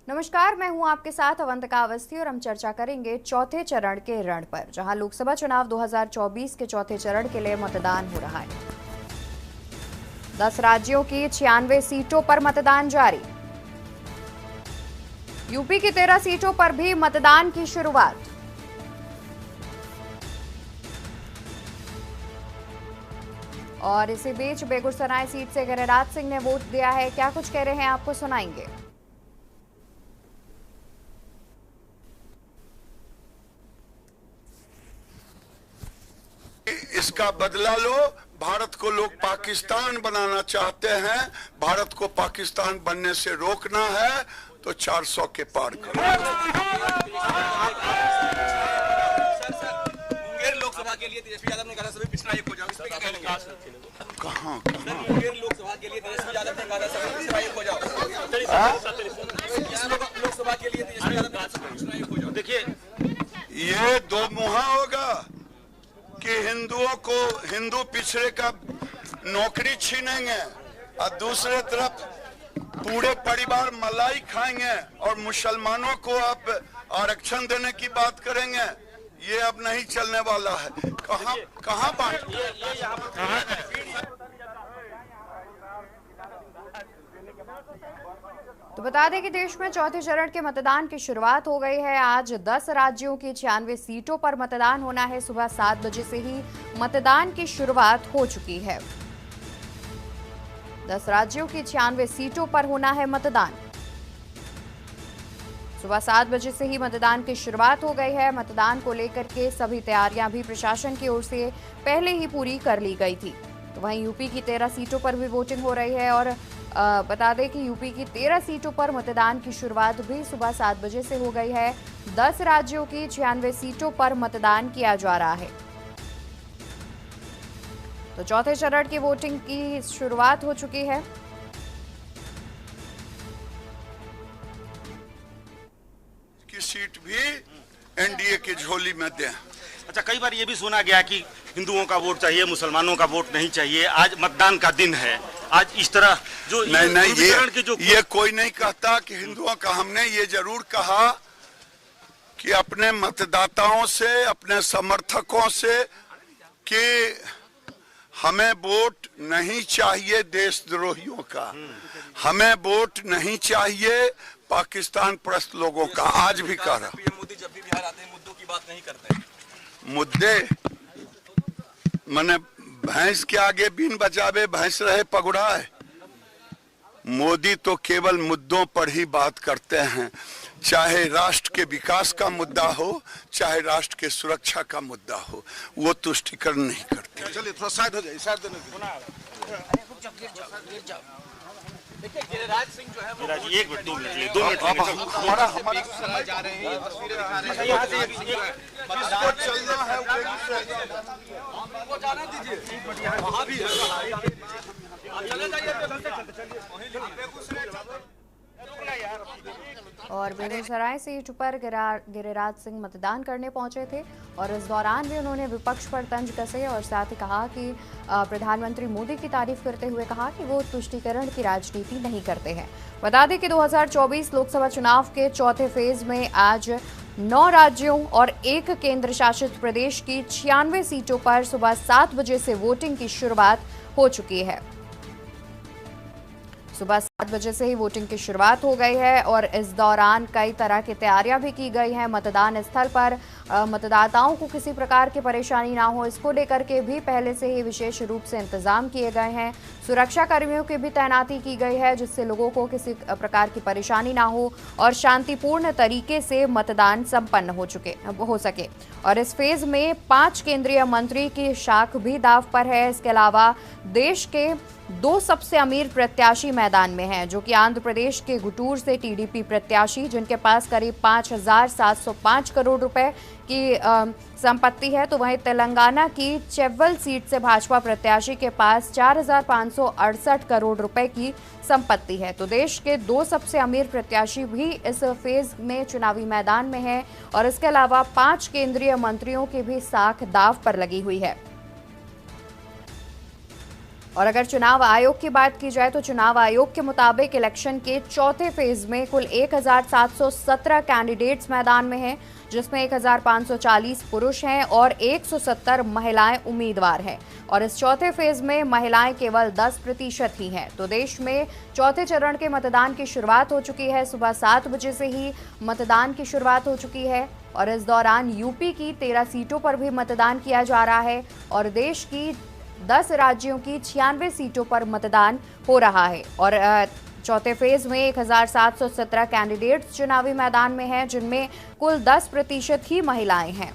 नमस्कार, मैं हूं आपके साथ अवंतिका अवस्थी और हम चर्चा करेंगे चौथे चरण के रण पर, जहां लोकसभा चुनाव 2024 के चौथे चरण के लिए मतदान हो रहा है। 10 राज्यों की 96 सीटों पर मतदान जारी। यूपी की 13 सीटों पर भी मतदान की शुरुआत। और इसी बीच बेगूसराय सीट से गिरिराज सिंह ने वोट दिया है। क्या कुछ कह रहे हैं आपको सुनाएंगे। इसका बदला लो। भारत को लोग पाकिस्तान बनाना चाहते हैं, भारत को पाकिस्तान बनने से रोकना है तो 400 के पार करो। मुंगेर लोकसभा के लिए तेजस्वी यादव ने कहा सभी पिछड़ा एक हो जाओ, इस पे क्या कहेंगे? कहां मुंगेर लोकसभा के लिए तेजस्वी यादव ने कहा सभी पिछड़ा एक हो जाओ। लोकसभा के लिए तेजस्वी यादव ने कहा सभी पिछड़ा एक हो जाओ। देखिए, ये दो मुहा होगा कि हिंदुओं को हिंदू पिछड़े का नौकरी छीनेंगे और दूसरे तरफ पूरे परिवार मलाई खाएंगे और मुसलमानों को आप आरक्षण देने की बात करेंगे। ये अब नहीं चलने वाला है। कहां बात तो बता दें कि देश में चौथे चरण के मतदान की शुरुआत हो गई है। आज 10 राज्यों की 96 सीटों पर मतदान होना है। सुबह 7 बजे से ही मतदान की शुरुआत हो चुकी है। 10 राज्यों की 96 सीटों पर होना है मतदान। सुबह 7 बजे से ही मतदान की शुरुआत हो गई है। मतदान को लेकर के सभी तैयारियां भी प्रशासन की ओर से पहले ही पूरी कर ली गई थी। तो वहीं यूपी की 13 सीटों पर भी वोटिंग हो रही है और बता दें कि यूपी की 13 सीटों पर मतदान की शुरुआत भी सुबह 7 बजे से हो गई है। 10 राज्यों की 96 सीटों पर मतदान किया जा रहा है। तो चौथे चरण की वोटिंग की शुरुआत हो चुकी है। की सीट भी एनडीए की झोली में दें। अच्छा, कई बार ये भी सुना गया कि हिंदुओं का वोट चाहिए, मुसलमानों का वोट नहीं चाहिए। आज मतदान का दिन है, आज इस तरह जो ये कोई नहीं कहता कि हिंदुओं का। हमने ये जरूर कहा कि अपने मतदाताओं से, अपने समर्थकों से कि हमें वोट नहीं चाहिए देशद्रोहियों का, हमें वोट नहीं चाहिए पाकिस्तान परस्त लोगों का। आज भी कह रहा। मोदी जब भी बिहार आते हैं मुद्दों की बात नहीं करते। मुद्दे मने भैंस के आगे बीन बजावे भैंस रहे पगुड़ाए। मोदी तो केवल मुद्दों पर ही बात करते हैं, चाहे राष्ट्र के विकास का मुद्दा हो, चाहे राष्ट्र के सुरक्षा का मुद्दा हो, वो तुष्टिकरण नहीं करते। चलिए थोड़ा साइड हो जाइए, साइड देने देखिए गिरिराज सिंह जो है वो 1 मिनट 2 मिनट 2 मिनट हमारा बेगूसराय जा रहे हैं। ये तस्वीरें दिखा रहे हैं। चलना है वो जाने दीजिए, वहाँ भी चले और बेगूसराय सीट पर गिरिराज सिंह मतदान करने पहुंचे थे और इस दौरान भी उन्होंने विपक्ष पर तंज कसे और साथ ही कहा कि प्रधानमंत्री मोदी की तारीफ करते हुए कहा कि वो तुष्टीकरण की राजनीति नहीं करते हैं। बता दें कि 2024 लोकसभा चुनाव के चौथे फेज में आज 9 राज्यों और 1 केंद्र शासित प्रदेश की 96 सीटों पर सुबह 7 बजे से वोटिंग की शुरुआत हो चुकी है। सुबह 7 बजे से ही वोटिंग की शुरुआत हो गई है और इस दौरान कई तरह की तैयारियां भी की गई हैं। मतदान स्थल पर मतदाताओं को किसी प्रकार की परेशानी ना हो, इसको लेकर के भी पहले से ही विशेष रूप से इंतजाम किए गए हैं। सुरक्षा कर्मियों की भी तैनाती की गई है जिससे लोगों को किसी प्रकार की परेशानी ना हो और शांतिपूर्ण तरीके से मतदान संपन्न हो सके। और इस फेज में 5 केंद्रीय मंत्री की शाख भी दांव पर है। इसके अलावा देश के 2 सबसे अमीर प्रत्याशी मैदान में हैं, जो कि आंध्र प्रदेश के गुटूर से टीडीपी प्रत्याशी, जिनके पास करीब 5,705 करोड़ रुपए की संपत्ति है, तो वहीं तेलंगाना की चेव्वल सीट से भाजपा प्रत्याशी के पास 4,568 करोड़ रुपए की संपत्ति है। तो देश के 2 सबसे अमीर प्रत्याशी भी इस फेज में चुनावी मैदान में हैं और इसके अलावा 5 केंद्रीय मंत्रियों की भी साख दांव पर लगी हुई है। और अगर चुनाव आयोग की बात की जाए तो चुनाव आयोग के मुताबिक इलेक्शन के चौथे फेज में कुल 1717 कैंडिडेट्स मैदान में हैं, जिसमें 1540 पुरुष हैं और 170 महिलाएं उम्मीदवार हैं। और इस चौथे फेज में महिलाएं केवल 10% ही हैं। तो देश में चौथे चरण के मतदान की शुरुआत हो चुकी है। सुबह 7 बजे से ही मतदान की शुरुआत हो चुकी है और इस दौरान यूपी की 13 सीटों पर भी मतदान किया जा रहा है और देश की 10 राज्यों की 96 सीटों पर मतदान हो रहा है। और चौथे फेज में 1717 कैंडिडेट्स चुनावी मैदान में हैं, जिनमें कुल 10% ही महिलाएं हैं।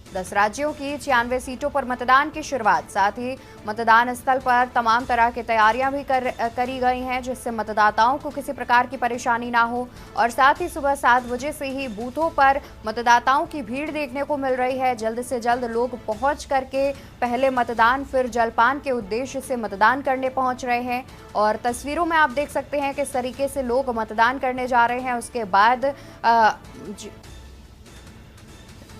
दस राज्यों की 96 सीटों पर मतदान की शुरुआत, साथ ही मतदान स्थल पर तमाम तरह की तैयारियां भी करी गई हैं, जिससे मतदाताओं को किसी प्रकार की परेशानी ना हो। और साथ ही सुबह 7 बजे से ही बूथों पर मतदाताओं की भीड़ देखने को मिल रही है। जल्द से जल्द लोग पहुंच करके पहले मतदान फिर जलपान के उद्देश्य से मतदान करने पहुंच रहे हैं। और तस्वीरों में आप देख सकते हैं किस तरीके से लोग मतदान करने जा रहे हैं। उसके बाद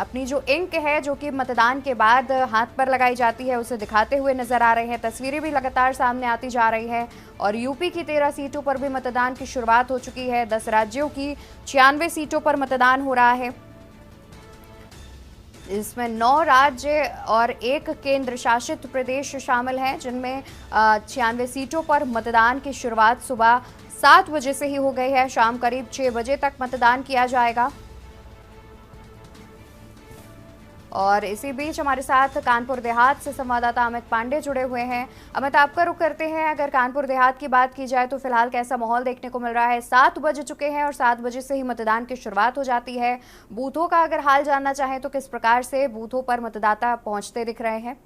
अपनी जो इंक है जो कि मतदान के बाद हाथ पर लगाई जाती है, उसे दिखाते हुए नजर आ रहे हैं। तस्वीरें भी लगातार सामने आती जा रही है। और यूपी की 13 सीटों पर भी मतदान की शुरुआत हो चुकी है। 10 राज्यों की 96 सीटों पर मतदान हो रहा है। इसमें 9 राज्य और 1 केंद्र शासित प्रदेश शामिल हैं, जिनमें 96 सीटों पर मतदान की शुरुआत सुबह 7 बजे से ही हो गई है। शाम करीब 6 बजे तक मतदान किया जाएगा। और इसी बीच हमारे साथ कानपुर देहात से संवाददाता अमित पांडे जुड़े हुए हैं। अमित, आपका रुख करते हैं। अगर कानपुर देहात की बात की जाए तो फिलहाल कैसा माहौल देखने को मिल रहा है? 7 बज चुके हैं और 7 बजे से ही मतदान की शुरुआत हो जाती है। बूथों का अगर हाल जानना चाहें तो किस प्रकार से बूथों पर मतदाता पहुंचते दिख रहे हैं?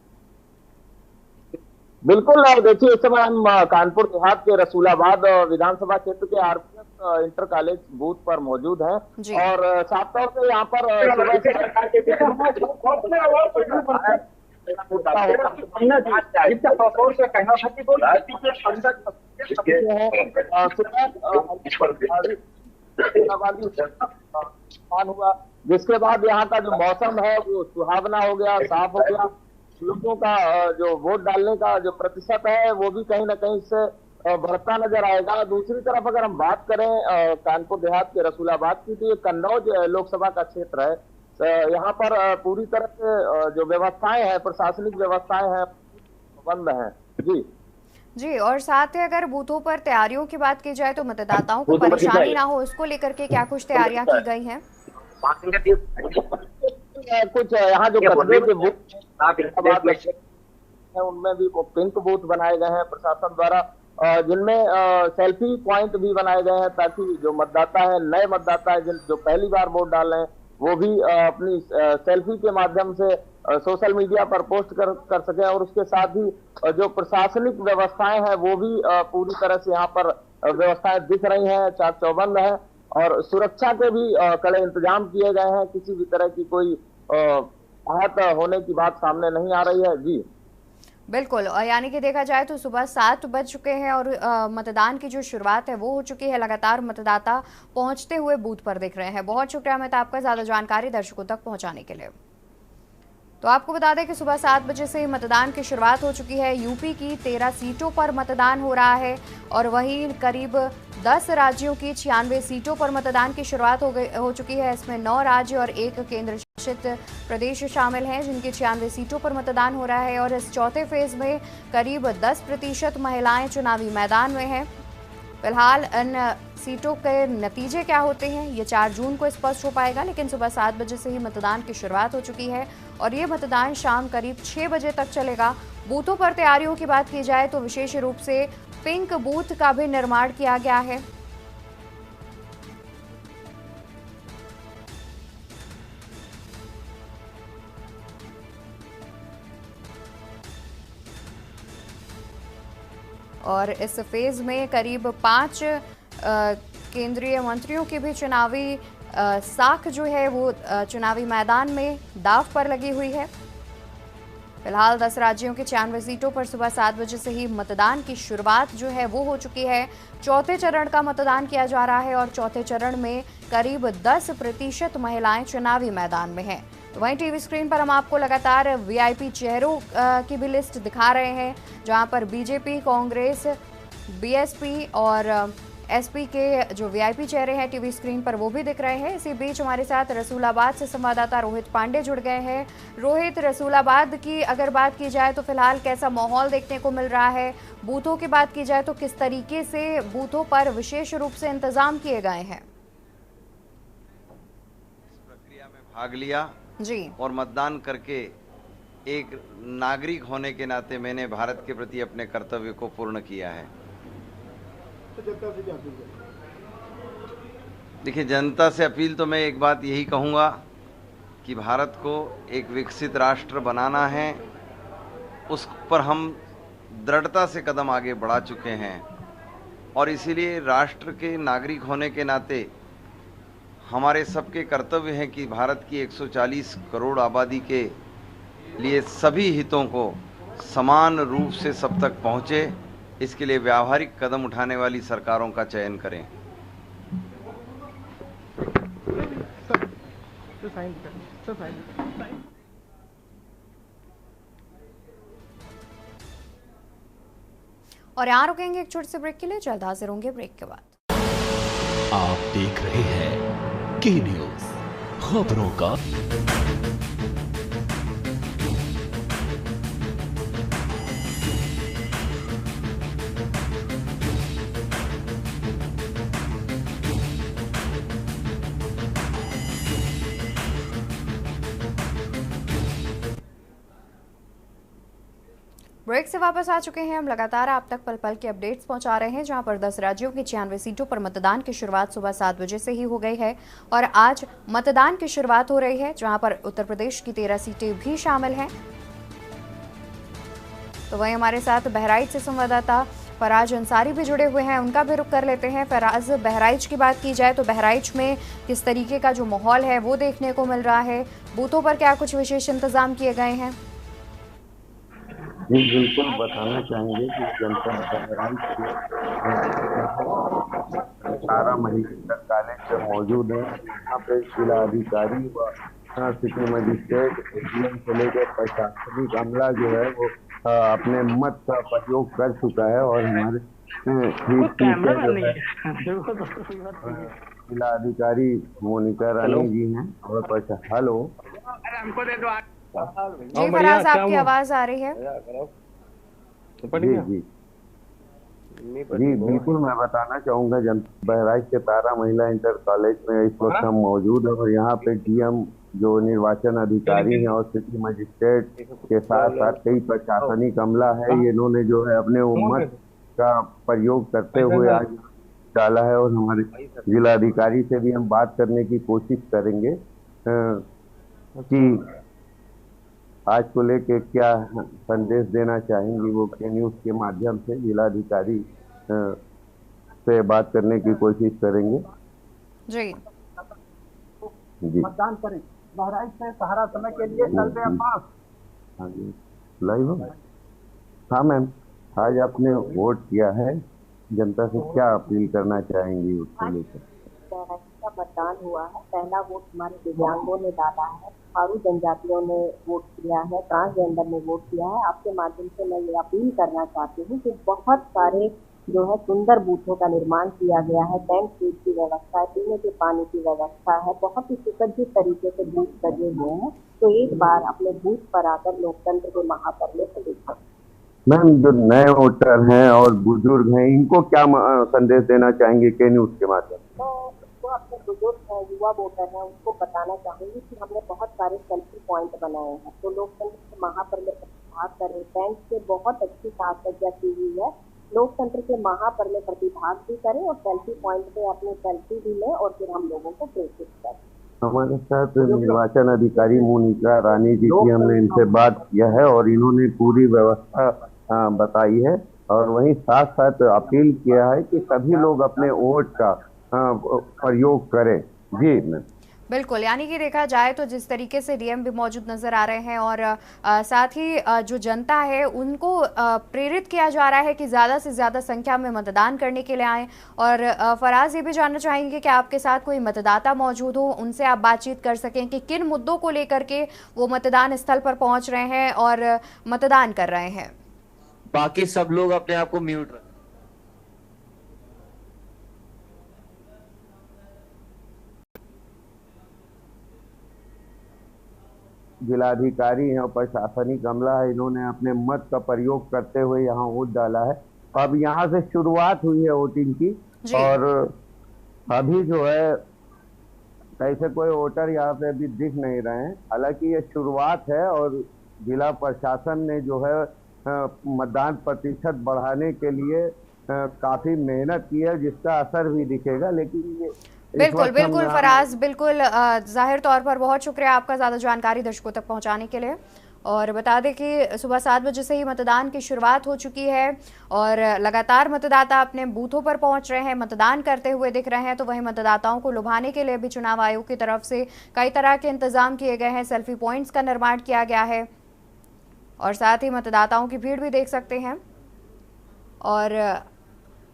बिल्कुल, देखिए इस समय हम कानपुर देहात के रसूलाबाद विधानसभा क्षेत्र के आरपीएफ इंटर कॉलेज बूथ पर मौजूद हैं और साफ तौर से यहाँ पर हुआ, जिसके बाद यहाँ का जो मौसम है वो सुहावना हो गया, साफ हो गया। लोगों का जो वोट डालने का जो प्रतिशत है वो भी कहीं ना कहीं से बढ़ता नजर आएगा। दूसरी तरफ अगर हम बात करें कानपुर देहात के रसूलाबाद की, तो ये कन्नौज लोकसभा का क्षेत्र है। यहाँ पर पूरी तरह से जो व्यवस्थाएं हैं, प्रशासनिक व्यवस्थाएं हैं, बंद हैं। जी, और साथ ही अगर बूथों पर तैयारियों की बात की जाए तो मतदाताओं को परेशानी ना हो, इसको लेकर के क्या कुछ तैयारियां की गई हैं? कुछ यहाँ जो कस्बे के बूथ है उनमें भी पिंक बूथ बनाए गए हैं प्रशासन द्वारा, जिनमें सेल्फी पॉइंट भी बनाए गए हैं, ताकि जो मतदाता है, नए मतदाता है जो पहली बार वोट डाल रहे हैं, वो भी अपनी सेल्फी के माध्यम से सोशल मीडिया पर पोस्ट कर सके। और उसके साथ ही जो प्रशासनिक व्यवस्थाएं हैं वो भी पूरी तरह से यहाँ पर व्यवस्थाएं दिख रही हैं, चाक चौबंद है और सुरक्षा के भी कड़े इंतजाम किए गए हैं। किसी भी तरह की कोई आहत होने की बात सामने नहीं आ रही है। जी बिल्कुल, और यानी कि देखा जाए तो सुबह 7 बज चुके हैं और मतदान की जो शुरुआत है वो हो चुकी है। लगातार मतदाता पहुंचते हुए बूथ पर दिख रहे हैं। बहुत शुक्रिया अमित आपका ज्यादा जानकारी दर्शकों तक पहुंचाने के लिए। तो आपको बता दें कि सुबह 7 बजे से मतदान की शुरुआत हो चुकी है। यूपी की 13 सीटों पर मतदान हो रहा है और वहीं करीब 10 राज्यों की 96 सीटों पर मतदान की शुरुआत हो चुकी है। इसमें 9 राज्य और 1 केंद्र शासित प्रदेश शामिल हैं, जिनकी 96 सीटों पर मतदान हो रहा है। और इस चौथे फेज में करीब 10% महिलाएं चुनावी मैदान में हैं। फिलहाल इन सीटों के नतीजे क्या होते हैं ये 4 जून को स्पष्ट हो पाएगा, लेकिन सुबह 7 बजे से ही मतदान की शुरुआत हो चुकी है और ये मतदान शाम करीब 6 बजे तक चलेगा। बूथों पर तैयारियों की बात की जाए तो विशेष रूप से पिंक बूथ का भी निर्माण किया गया है। और इस फेज में करीब 5 केंद्रीय मंत्रियों की भी चुनावी साख जो है वो चुनावी मैदान में दांव पर लगी हुई है। फिलहाल 10 राज्यों के 96 सीटों पर सुबह 7 बजे से ही मतदान की शुरुआत जो है वो हो चुकी है। चौथे चरण का मतदान किया जा रहा है और चौथे चरण में करीब 10% महिलाएं चुनावी मैदान में हैं। तो वहीं टीवी स्क्रीन पर हम आपको लगातार वीआईपी चेहरों की भी लिस्ट दिखा रहे हैं, जहां पर बीजेपी, कांग्रेस, बीएसपी और एसपी के जो वीआईपी चेहरे हैं टीवी स्क्रीन पर वो भी दिख रहे हैं। इसी बीच हमारे साथ रसूलाबाद से संवाददाता रोहित पांडे जुड़ गए हैं। रोहित, रसूलाबाद की अगर बात की जाए तो फिलहाल कैसा माहौल देखने को मिल रहा है? बूथों की बात की जाए तो किस तरीके से बूथों पर विशेष रूप से इंतजाम किए गए हैं? इस प्रक्रिया में भाग लिया जी, और मतदान करके एक नागरिक होने के नाते मैंने भारत के प्रति अपने कर्तव्य को पूर्ण किया है। देखिए, जनता से अपील तो मैं एक बात यही कहूँगा कि भारत को एक विकसित राष्ट्र बनाना है, उस पर हम दृढ़ता से कदम आगे बढ़ा चुके हैं और इसीलिए राष्ट्र के नागरिक होने के नाते हमारे सबके कर्तव्य हैं कि भारत की 140 करोड़ आबादी के लिए सभी हितों को समान रूप से सब तक पहुँचे, इसके लिए व्यावहारिक कदम उठाने वाली सरकारों का चयन करें। और यहाँ रुकेंगे एक छोटे से ब्रेक के लिए, जल्द हाजिर होंगे ब्रेक के बाद। आप देख रहे हैं के न्यूज, खबरों का ब्रेक से वापस आ चुके हैं। हम लगातार आप तक पल पल के अपडेट्स पहुंचा रहे हैं, जहां पर 10 राज्यों की 96 सीटों पर मतदान की शुरुआत सुबह 7 बजे से ही हो गई है और आज मतदान की शुरुआत हो रही है, जहां पर उत्तर प्रदेश की 13 सीटें भी शामिल हैं। तो वहीं हमारे साथ बहराइच से संवाददाता फराज अंसारी भी जुड़े हुए हैं, उनका भी रुख कर लेते हैं। फराज, बहराइच की बात की जाए तो बहराइच में किस तरीके का जो माहौल है वो देखने को मिल रहा है? बूथों पर क्या कुछ विशेष इंतजाम किए गए हैं? जी बिल्कुल, बताना चाहेंगे कि जनता बहराइच के 18 महिला कॉलेज से मौजूद है। यहाँ पे जिला अधिकारी व सिटी मजिस्ट्रेट एडीएम से लेकर प्रशासनिक अमला जो है वो अपने मत का प्रयोग कर चुका है और हमारे जिला अधिकारी मोनिका रानी जी हैं और हेलो जी फराज, आपकी आवाज आ रही है? जी जी जी बिल्कुल, मैं बताना चाहूंगा बहराइच के तारा महिला इंटर कॉलेज में इस वक्त हम मौजूद है और यहाँ पे डीएम जो निर्वाचन अधिकारी हैं और सिटी मजिस्ट्रेट के साथ साथ कई प्रशासनिक अमला है, ये इन्होंने जो है अपने उम्मत का प्रयोग करते हुए आज डाला है और हमारे जिला अधिकारी से भी हम बात करने की कोशिश करेंगे कि आज को लेके क्या संदेश देना चाहेंगी। वो के न्यूज के माध्यम से जिलाधिकारी से बात करने की कोशिश करेंगे। जी जी, मतदान करें, बहराइच से सहारा समय के लिए चलते हैं पास। हाँ जी, लाइव। हाँ मैम, आज आपने वोट किया है, जनता से क्या अपील करना चाहेंगी उसको लेकर? बहराइच का मतदान हुआ है, पहला वोट हमारे दिव्यांगों ने डाला है, थारू जनजातियों ने वोट किया है, ट्रांसजेंडर ने वोट किया है। आपके माध्यम से मैं ये अपील करना चाहती हूँ कि बहुत सारे जो है सुंदर बूथों का निर्माण किया गया है, टैंक फूड की व्यवस्था है, पीने के पानी की व्यवस्था है, बहुत ही सुसज्जित तरीके से बूथ सजे हुए हैं। तो एक बार अपने बूथ पर आकर लोकतंत्र के महापर्व को देखा। मैम, जो नए वोटर हैं और बुजुर्ग हैं, इनको क्या संदेश देना चाहेंगे के न्यूज के माध्यम से? तो अपने बुजुर्ग हैं, युवा वोटर हैं, उनको बताना चाहूंगी कि हमने बहुत सारे सेल्फी पॉइंट बनाए हैं, तो लोकतंत्र के महापर्व में प्रतिभाग करें। टैंक से बहुत अच्छी साज सज्जा की हुई है, लोकतंत्र के महापर्व में प्रतिभाग भी करें और सेल्फी पॉइंट पे अपनी सेल्फी भी लें और फिर हम लोगों को प्रेरित करें। हमारे साथ निर्वाचन अधिकारी मोनिका रानी जी की हमने इनसे बात किया है और इन्होंने पूरी व्यवस्था बताई है और वहीं साथ साथ अपील किया है कि सभी लोग अपने वोट का प्रयोग करें। जी मैम। बिल्कुल, यानी कि देखा जाए तो जिस तरीके से डीएम भी मौजूद नजर आ रहे हैं और साथ ही जो जनता है उनको प्रेरित किया जा रहा है कि ज़्यादा से ज़्यादा संख्या में मतदान करने के लिए आएँ। और फराज, ये भी जानना चाहेंगे कि आपके साथ कोई मतदाता मौजूद हो, उनसे आप बातचीत कर सकें कि किन मुद्दों को लेकर के वो मतदान स्थल पर पहुंच रहे हैं और मतदान कर रहे हैं। बाकी सब लोग अपने आप को म्यूट रखें। जिलाधिकारी हैं और प्रशासनिक अमला है, इन्होंने अपने मत का प्रयोग करते हुए यहाँ वोट डाला है। अब यहाँ से शुरुआत हुई है वोटिंग की और अभी जो है ऐसे कोई वोटर यहाँ पे अभी दिख नहीं रहे हैं। हालांकि ये शुरुआत है और जिला प्रशासन ने जो है मतदान प्रतिशत बढ़ाने के लिए काफी मेहनत की है, जिसका असर भी दिखेगा। लेकिन ये बिल्कुल बिल्कुल फराज, बिल्कुल जाहिर तौर पर बहुत शुक्रिया आपका ज़्यादा जानकारी दर्शकों तक पहुंचाने के लिए। और बता दें कि सुबह 7 बजे से ही मतदान की शुरुआत हो चुकी है और लगातार मतदाता अपने बूथों पर पहुंच रहे हैं, मतदान करते हुए दिख रहे हैं। तो वहीं मतदाताओं को लुभाने के लिए भी चुनाव आयोग की तरफ से कई तरह के इंतजाम किए गए हैं। सेल्फी पॉइंट्स का निर्माण किया गया है और साथ ही मतदाताओं की भीड़ भी देख सकते हैं। और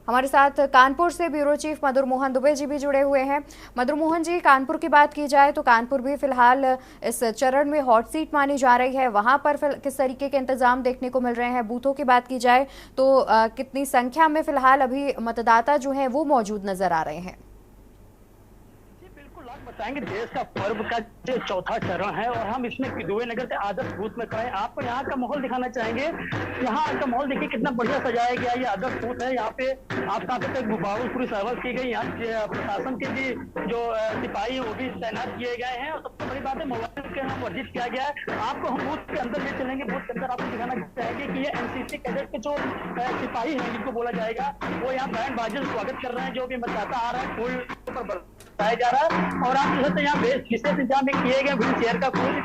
हमारे साथ कानपुर से ब्यूरो चीफ मधुर मोहन दुबे जी भी जुड़े हुए हैं। मधुर मोहन जी, कानपुर की बात की जाए तो कानपुर भी फिलहाल इस चरण में हॉट सीट मानी जा रही है, वहां पर किस तरीके के इंतजाम देखने को मिल रहे हैं? बूथों की बात की जाए तो कितनी संख्या में फिलहाल अभी मतदाता जो हैं वो मौजूद नजर आ रहे हैं? बताएंगे देश का पर्व का जो चौथा चरण है और हम इसमें किदुए नगर के आदर्श बूथ में खड़े हैं। आपको यहाँ का माहौल दिखाना चाहेंगे। यहाँ का माहौल देखिए कितना बढ़िया सजाया गया। ये आदर्श बूथ है। यहाँ पे आपका पूरी सर्विस की गई। यहाँ प्रशासन के भी जो सिपाही है वो भी तैनात किए गए हैं और सबसे बड़ी बात है मोबाइल के यहाँ वर्जित किया गया है। आपको हम बूथ के अंदर ले चलेंगे। बूथ के अंदर आपको दिखाना चाहेंगे कि ये एनसीसी कैडेट के जो सिपाही हैं जिनको बोला जाएगा वो यहाँ बैंड बाजे स्वागत कर रहे हैं। जो भी मतदाता आ रहा है फूल पर बताया जा रहा है। और आप जो है यहाँ विशेष इंतजाम किए गए। व्हील चेयर का कोई भी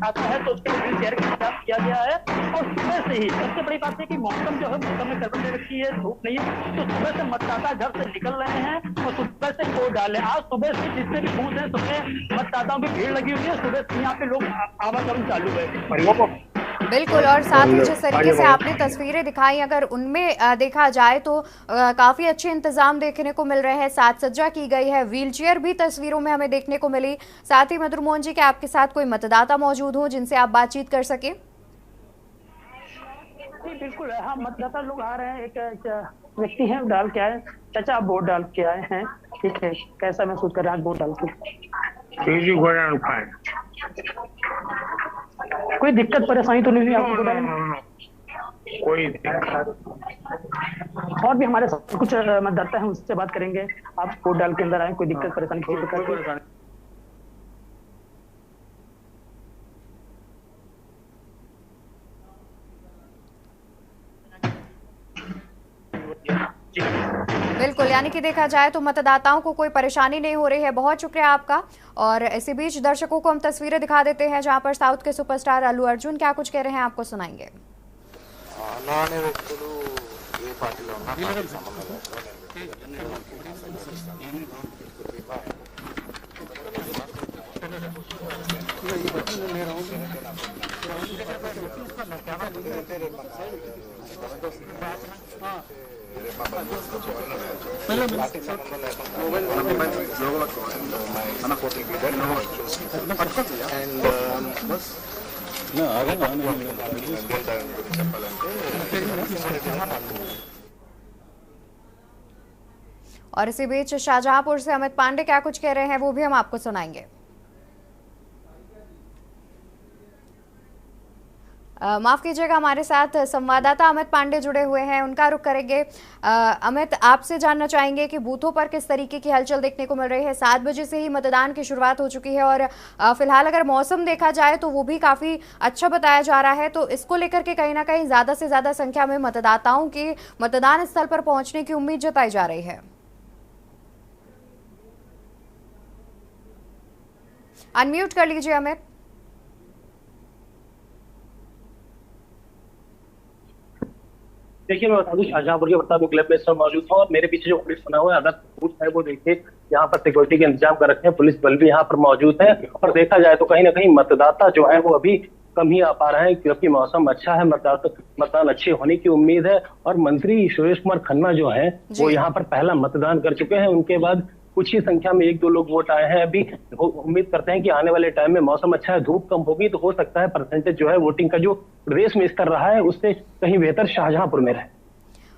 आता है तो उसके लिए व्हील चेयर का इंतजाम किया गया है। और सुबह से ही सबसे बड़ी बात है कि मौसम जो है मौसम में गर्मी रखी है, धूप नहीं है, तो सुबह से मतदाता घर से निकल रहे हैं और सुबह से वोट डाले। आज सुबह से जितने भी बूथ है सुबह मतदाताओं की भीड़ लगी हुई है। सुबह से यहाँ पे लोग आवागमन चालू है। बिल्कुल, और साथ ही जिस तरीके से आपने तस्वीरें दिखाई, अगर उनमें देखा जाए तो काफी अच्छे इंतजाम देखने को मिल रहे हैं। साज सज्जा की गई है, व्हीलचेयर भी तस्वीरों में हमें देखने को मिली। साथ ही मधुर मोहन जी, क्या आपके साथ कोई मतदाता मौजूद हो जिनसे आप बातचीत कर सके? बिल्कुल, हाँ, मतदाता लोग आ रहे हैं। एक व्यक्ति है डाल के आए। चाचा, आप वोट डाल के आए हैं, ठीक है, कैसा महसूस कर रहे हैं वोट डाल के? कोई दिक्कत परेशानी तो नहीं हुई आपको बताने में? कोई दिक्कत। और भी हमारे साथ कुछ मतदाता हैं, उससे बात करेंगे। आप वोट डाल के अंदर आए, कोई दिक्कत परेशानी? बिल्कुल, यानी कि देखा जाए तो मतदाताओं को कोई परेशानी नहीं हो रही है। बहुत शुक्रिया आपका। और इसी बीच दर्शकों को हम तस्वीरें दिखा देते हैं जहां पर साउथ के सुपरस्टार अल्लू अर्जुन क्या कुछ कह रहे हैं, आपको सुनाएंगे। और इसी बीच शाहजहांपुर से अमित पांडे क्या कुछ कह रहे हैं वो भी हम आपको सुनाएंगे। माफ कीजिएगा, हमारे साथ संवाददाता अमित पांडे जुड़े हुए हैं, उनका रुख करेंगे। अमित, आपसे जानना चाहेंगे कि बूथों पर किस तरीके की हलचल देखने को मिल रही है? 7 बजे से ही मतदान की शुरुआत हो चुकी है और फिलहाल अगर मौसम देखा जाए तो वो भी काफी अच्छा बताया जा रहा है। तो इसको लेकर के कहीं ना कहीं ज्यादा से ज्यादा संख्या में मतदाताओं की मतदान स्थल पर पहुंचने की उम्मीद जताई जा रही है। अनम्यूट कर लीजिए अमित। देखिए मैं बता दूं, शाहजहांपुर के प्रताप क्लब में इस समय मौजूद हूँ और मेरे पीछे जो पुलिस बना हुआ है आदर्श बूथ है, वो देखिए यहाँ पर सिक्योरिटी के इंतजाम कर रखे हैं, पुलिस बल भी यहाँ पर मौजूद है। और देखा जाए तो कहीं ना कहीं मतदाता जो है वो अभी कम ही आ पा रहे हैं, क्योंकि मौसम अच्छा है, मतदान अच्छे होने की उम्मीद है। और मंत्री सुरेश कुमार खन्ना जो है वो यहाँ पर पहला मतदान कर चुके हैं, उनके बाद कुछ ही संख्या में 1-2 लोग वोट आए हैं। अभी उम्मीद करते हैं कि आने वाले टाइम में मौसम अच्छा है, धूप कम होगी तो हो सकता है परसेंटेज जो है वोटिंग का जो प्रदेश में स्तर रहा है उससे कहीं बेहतर शाहजहांपुर में रहे।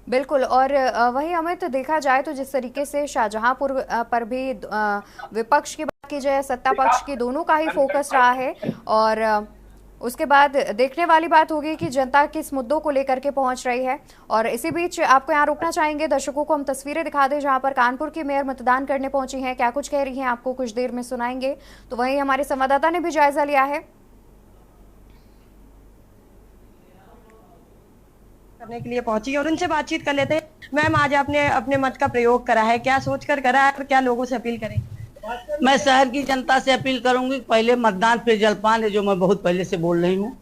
बिल्कुल। और वही अमित, देखा जाए तो जिस तरीके से शाहजहांपुर पर भी विपक्ष की बात की जाए, सत्ता पक्ष की, दोनों का ही फोकस रहा है। और उसके बाद देखने वाली बात होगी कि जनता किस मुद्दों को लेकर के पहुंच रही है। और इसी बीच आपको यहाँ रोकना चाहेंगे, दर्शकों को हम तस्वीरें दिखा दें जहां पर कानपुर की मेयर मतदान करने पहुंची हैं, क्या कुछ कह रही हैं आपको कुछ देर में सुनाएंगे। तो वहीं हमारे संवाददाता ने भी जायजा लिया है। करने के लिए पहुंची और उनसे बातचीत कर लेते हैं। मैम, आज आपने अपने मत का प्रयोग करा है, क्या सोचकर करा है और क्या लोगों से अपील करेंगे? मैं शहर की जनता से अपील करूंगी, पहले मतदान फिर जलपान है, जो मैं बहुत पहले से बोल रही हूँ।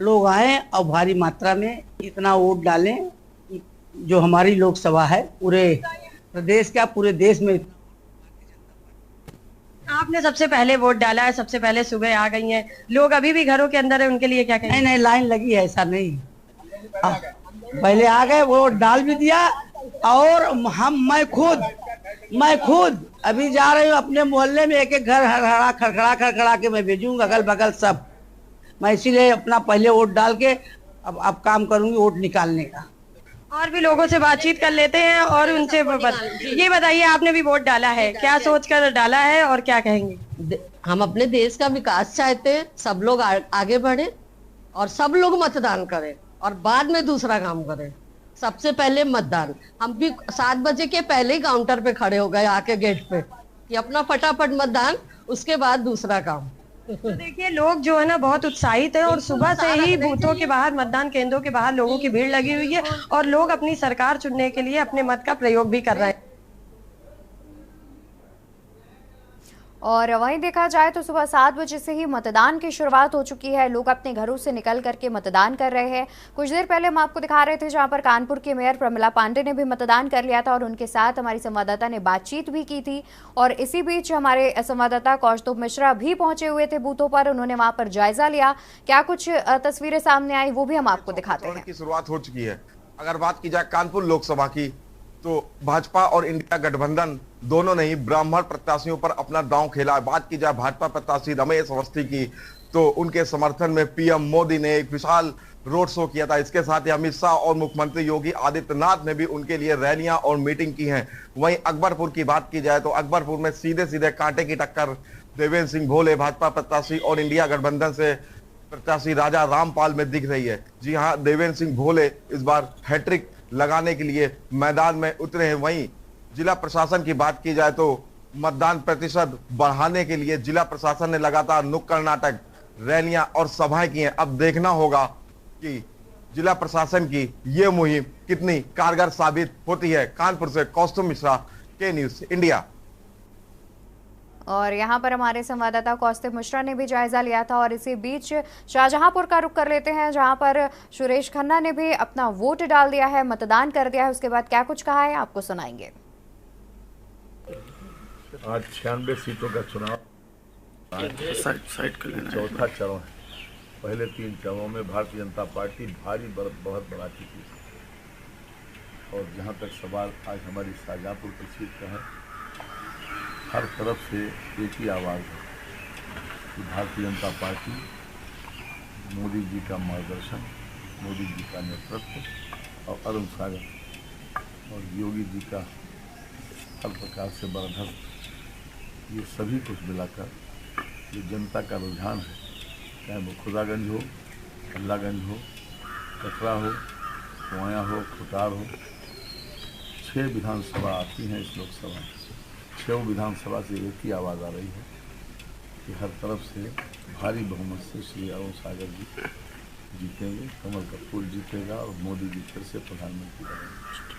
लोग आए और भारी मात्रा में इतना वोट डालें, जो हमारी लोकसभा है पूरे प्रदेश का, पूरे देश में। आपने सबसे पहले वोट डाला है, सबसे पहले सुबह आ गई हैं, लोग अभी भी घरों के अंदर है, उनके लिए क्या कहेंगे? नहीं, लाइन लगी है, ऐसा नहीं। पहले आ गए, वोट डाल भी दिया। और मैं खुद अभी जा रही हूँ अपने मोहल्ले में, एक एक घर खड़खड़ा के मैं भेजूंगा, अगल बगल सब। मैं इसीलिए अपना पहले वोट डाल के अब काम करूंगी वोट निकालने का। और भी लोगों से बातचीत कर लेते हैं और उनसे ये बताइए, आपने भी वोट डाला है, क्या सोचकर डाला है और क्या कहेंगे? हम अपने देश का विकास चाहते हैं, सब लोग आगे बढ़े और सब लोग मतदान करें और बाद में दूसरा काम करें। सबसे पहले मतदान। हम भी 7 बजे के पहले ही काउंटर पे खड़े हो गए आके गेट पे कि अपना फटाफट मतदान, उसके बाद दूसरा काम। तो देखिए, लोग जो है ना बहुत उत्साहित है और सुबह से ही बूथों के बाहर, मतदान केंद्रों के बाहर लोगों की भीड़ लगी हुई है और लोग अपनी सरकार चुनने के लिए अपने मत का प्रयोग भी कर रहे हैं। और वहीं देखा जाए तो सुबह 7 बजे से ही मतदान की शुरुआत हो चुकी है, लोग अपने घरों से निकल करके मतदान कर रहे हैं। कुछ देर पहले हम आपको दिखा रहे थे जहां पर कानपुर के मेयर प्रमिला पांडे ने भी मतदान कर लिया था और उनके साथ हमारी संवाददाता ने बातचीत भी की थी। और इसी बीच हमारे संवाददाता कौस्तुभ मिश्रा भी पहुंचे हुए थे बूथों पर, उन्होंने वहां पर जायजा लिया। क्या कुछ तस्वीरें सामने आई वो भी हम आपको दिखाते हैं। की शुरुआत हो चुकी है। अगर बात की जाए कानपुर लोकसभा की, तो भाजपा और इंडिया गठबंधन दोनों ने ही ब्राह्मण प्रत्याशियों पर अपना दांव खेला। बात की जाए भाजपा प्रत्याशी रमेश अवस्थी की, तो उनके समर्थन में पीएम मोदी ने एक विशाल रोड शो किया था। इसके साथ ही अमित शाह और मुख्यमंत्री योगी आदित्यनाथ ने भी उनके लिए रैलियां और मीटिंग की हैं। वहीं अकबरपुर की बात की जाए तो अकबरपुर में सीधे सीधे कांटे की टक्कर देवेंद्र सिंह भोले भाजपा प्रत्याशी और इंडिया गठबंधन से प्रत्याशी राजा रामपाल में दिख रही है। जी हाँ, देवेंद्र सिंह भोले इस बार हैट्रिक लगाने के लिए मैदान में उतरे हैं। वहीं जिला प्रशासन की बात की जाए तो मतदान प्रतिशत बढ़ाने के लिए जिला प्रशासन ने लगातार नुक्कड़ नाटक, रैलियां और सभाएं की हैं। अब देखना होगा कि जिला प्रशासन की ये मुहिम कितनी कारगर साबित होती है। कानपुर से कौस्तुभ मिश्रा, के न्यूज इंडिया। और यहाँ पर हमारे संवाददाता कौस्तुभ मिश्रा ने भी जायजा लिया था। और इसी बीच शाहजहांपुर का रुख कर लेते हैं जहाँ पर सुरेश खन्ना ने भी अपना वोट डाल दिया है, मतदान कर दिया है। उसके बाद क्या कुछ कहा है आपको सुनाएंगे। आज 96 सीटों का चुनाव, चौथा चरण है। पहले 3 चरणों में भारतीय जनता पार्टी भारी बहुत बढ़ा चुकी है। और जहाँ तक सवाल आज हमारी शाहजहांपुर की सीट का है, हर तरफ से एक ही आवाज़ है कि भारतीय जनता पार्टी, मोदी जी का मार्गदर्शन, मोदी जी का नेतृत्व और अरुण सागर और योगी जी का हर प्रकार से बरधर, ये सभी कुछ मिलाकर ये जनता का रुझान है। चाहे वो खुदागंज हो, अल्लाहगंज हो, कटरा हो, कुआया हो, खुटार हो, 6 विधानसभा आती हैं इस लोकसभा में। 6 विधानसभा से एक ही आवाज़ आ रही है कि हर तरफ से भारी बहुमत से श्री अरुण सागर जी जीतेंगे, कमल का फूल जीतेगा और मोदी जी फिर से प्रधानमंत्री बनेंगे।